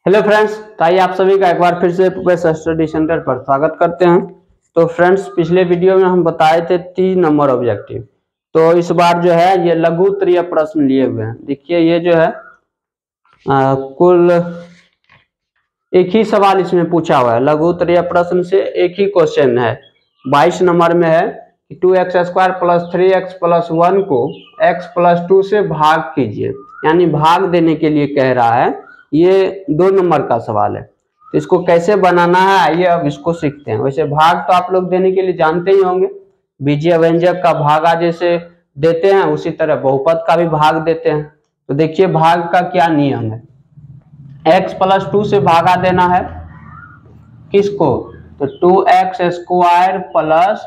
Hello friends, तो आइए आप सभी का एक बार फिर से प्रोफेसर स्टडी सेंटर पर स्वागत करते हैं। तो फ्रेंड्स, पिछले वीडियो में हम बताए थे 30 नंबर ऑब्जेक्टिव। तो इस बार जो है ये लघु उत्तरीय प्रश्न लिए हुए हैं। देखिए ये जो है कुल एक ही सवाल इसमें पूछा हुआ है। लघु उत्तरीय प्रश्न से एक ही क्वेश्चन है, 22 नंबर में है कि 2x² + 3x + 1 को x + 2 से भाग कीजिए, यानी भाग देने के लिए कह रहा है। ये 2 नंबर का सवाल है, तो इसको कैसे बनाना है आइए अब इसको सीखते हैं। वैसे भाग तो आप लोग देने के लिए जानते ही होंगे, बीजीय व्यंजक का भागा जैसे देते हैं उसी तरह बहुपद का भी भाग देते हैं। तो देखिए भाग का क्या नियम है, x + 2 से भागा देना है किसको, तो 2x² +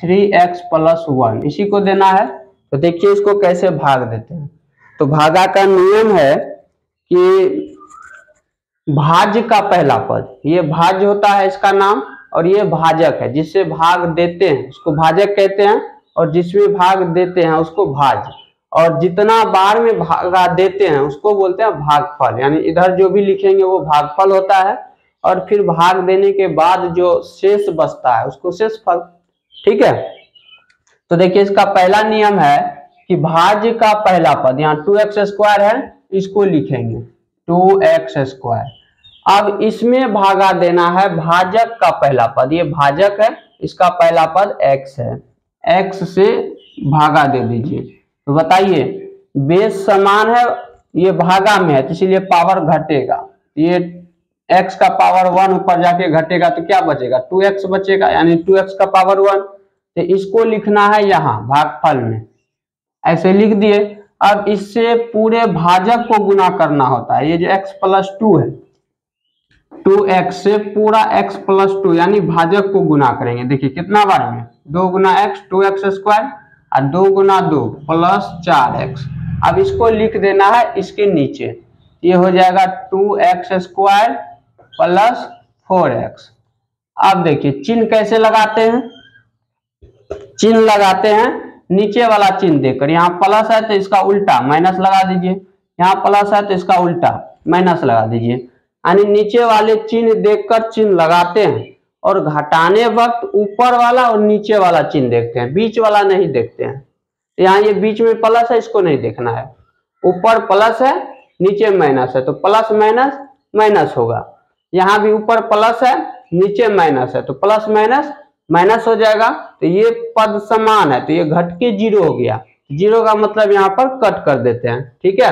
3x + 1 इसी को देना है। तो देखिए इसको कैसे भाग देते हैं। तो भागा का नियम है कि भाज्य का पहला पद, ये भाज्य होता है इसका नाम, और ये भाजक है जिससे भाग देते हैं उसको भाजक कहते हैं, और जिसमें भाग देते हैं उसको भाज्य, और जितना बार में भागा देते हैं उसको बोलते हैं भागफल। यानी इधर जो भी लिखेंगे वो भागफल होता है, और फिर भाग देने के बाद जो शेष बचता है उसको शेषफल। ठीक है, तो देखिए इसका पहला नियम है कि भाज्य का पहला पद, यहाँ 2x² है, इसको लिखेंगे 2x²। अब इसमें भागा देना है भाजक का पहला पद, ये भाजक है, इसका पहला पद x है, x से भागा दे दीजिए। तो बताइए बेस समान है, ये भागा में है तो इसीलिए पावर घटेगा, ये x का पावर 1 ऊपर जाके घटेगा तो क्या बचेगा, 2x बचेगा, यानी 2x का पावर 1। तो इसको लिखना है यहाँ भागफल में, ऐसे लिख दिए। अब इससे पूरे भाजक को गुना करना होता है, ये जो x + 2 है, 2x से पूरा x + 2 यानी भाजक को गुना करेंगे। देखिए कितना बार में, 2 × x 2x² और 2 × 2 + 4x। अब इसको लिख देना है इसके नीचे, ये हो जाएगा 2x² + 4x। अब देखिए चिन्ह कैसे लगाते हैं, चिन्ह लगाते हैं नीचे वाला चिन्ह देकर, यहाँ प्लस है तो इसका उल्टा माइनस लगा दीजिए, यहाँ प्लस है तो इसका उल्टा माइनस लगा दीजिए। यानी नीचे वाले चिन्ह देखकर चिन्ह लगाते हैं, और घटाने वक्त ऊपर वाला और नीचे वाला चिन्ह देखते हैं, बीच वाला नहीं देखते हैं। तो यहाँ ये बीच में प्लस है, इसको नहीं देखना है, ऊपर प्लस है नीचे माइनस है तो प्लस माइनस माइनस होगा। यहाँ भी ऊपर प्लस है नीचे माइनस है तो प्लस माइनस माइनस हो जाएगा। तो ये पद समान है तो ये घट के 0 हो गया, 0 का मतलब यहाँ पर कट कर देते हैं। ठीक है,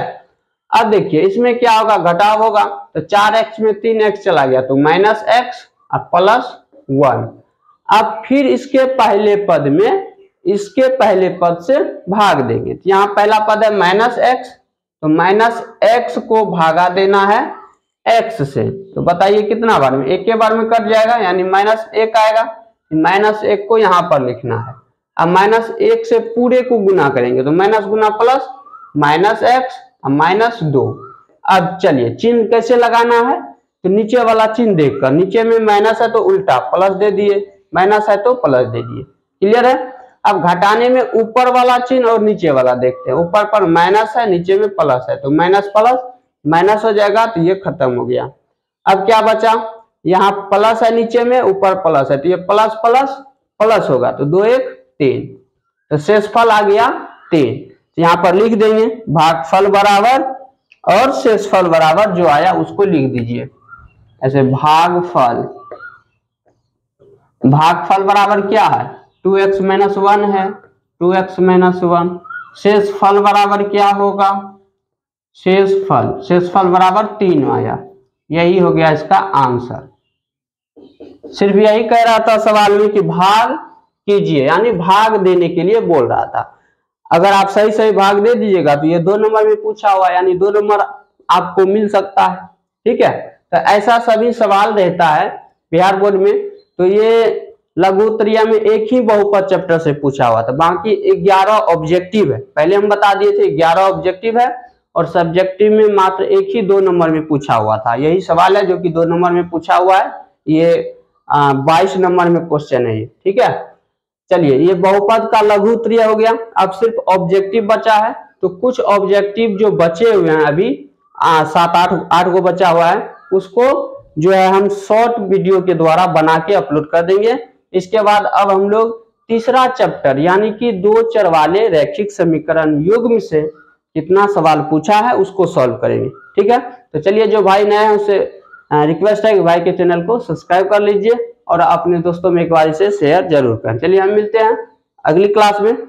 अब देखिए इसमें क्या होगा, घटाव होगा, तो 4x में 3x चला गया तो -x और +1। अब फिर इसके पहले पद में इसके पहले पद से भाग देंगे, तो यहाँ पहला पद है -x, तो -x को भागा देना है x से। तो बताइए कितना बार में, एक के बार में कट जाएगा यानी -1 आएगा, -1 को यहाँ पर लिखना है। अब -1 से पूरे को गुना करेंगे तो माइनस गुना प्लस -x -2। अब चलिए चिन्ह कैसे लगाना है, तो नीचे वाला चिन्ह देखकर, नीचे में माइनस है तो उल्टा प्लस दे दिए, माइनस है तो प्लस दे दिए। क्लियर है। अब घटाने में ऊपर वाला चिन्ह और नीचे वाला देखते हैं, ऊपर पर माइनस है नीचे में प्लस है तो माइनस प्लस माइनस हो जाएगा, तो ये खत्म हो गया। अब क्या बचा, यहाँ प्लस है नीचे में ऊपर प्लस है तो ये प्लस प्लस प्लस होगा, तो 2 1 3, तो शेषफल आ गया 3। यहाँ पर लिख देंगे भागफल बराबर और शेषफल बराबर जो आया उसको लिख दीजिए ऐसे, भागफल बराबर क्या है, 2x - 1 है, 2x - 1। शेषफल बराबर क्या होगा, शेषफल बराबर 3 आया, यही हो गया इसका आंसर। सिर्फ यही कह रहा था सवाल में कि भाग कीजिए, यानी भाग देने के लिए बोल रहा था। अगर आप सही सही भाग दे दीजिएगा तो ये 2 नंबर में पूछा हुआ, यानी 2 नंबर आपको मिल सकता है। ठीक है, तो ऐसा सभी सवाल रहता है बिहार बोर्ड में। तो ये लघु उत्तरीय में एक ही बहुपद चैप्टर से पूछा हुआ था, बाकी 11 ऑब्जेक्टिव है। पहले हम बता दिए थे 11 ऑब्जेक्टिव है, और सब्जेक्टिव में मात्र एक ही 2 नंबर में पूछा हुआ था। यही सवाल है जो कि 2 नंबर में पूछा हुआ है, ये 22 नंबर में क्वेश्चन है ये। ठीक है, चलिए ये बहुपद का लघु उत्तरीय हो गया। अब सिर्फ ऑब्जेक्टिव बचा है, तो कुछ ऑब्जेक्टिव जो बचे हुए हैं अभी 7 8 गो बचा हुआ है, उसको जो है हम शॉर्ट वीडियो के द्वारा बना के अपलोड कर देंगे। इसके बाद अब हम लोग तीसरा चैप्टर यानी कि 2 चर वाले रैखिक समीकरण युग्म से कितना सवाल पूछा है उसको सॉल्व करेंगे। ठीक है, तो चलिए जो भाई नए हैं उससे रिक्वेस्ट है कि भाई के चैनल को सब्सक्राइब कर लीजिए और अपने दोस्तों में एक बार इसे शेयर जरूर करें। चलिए हम मिलते हैं अगली क्लास में।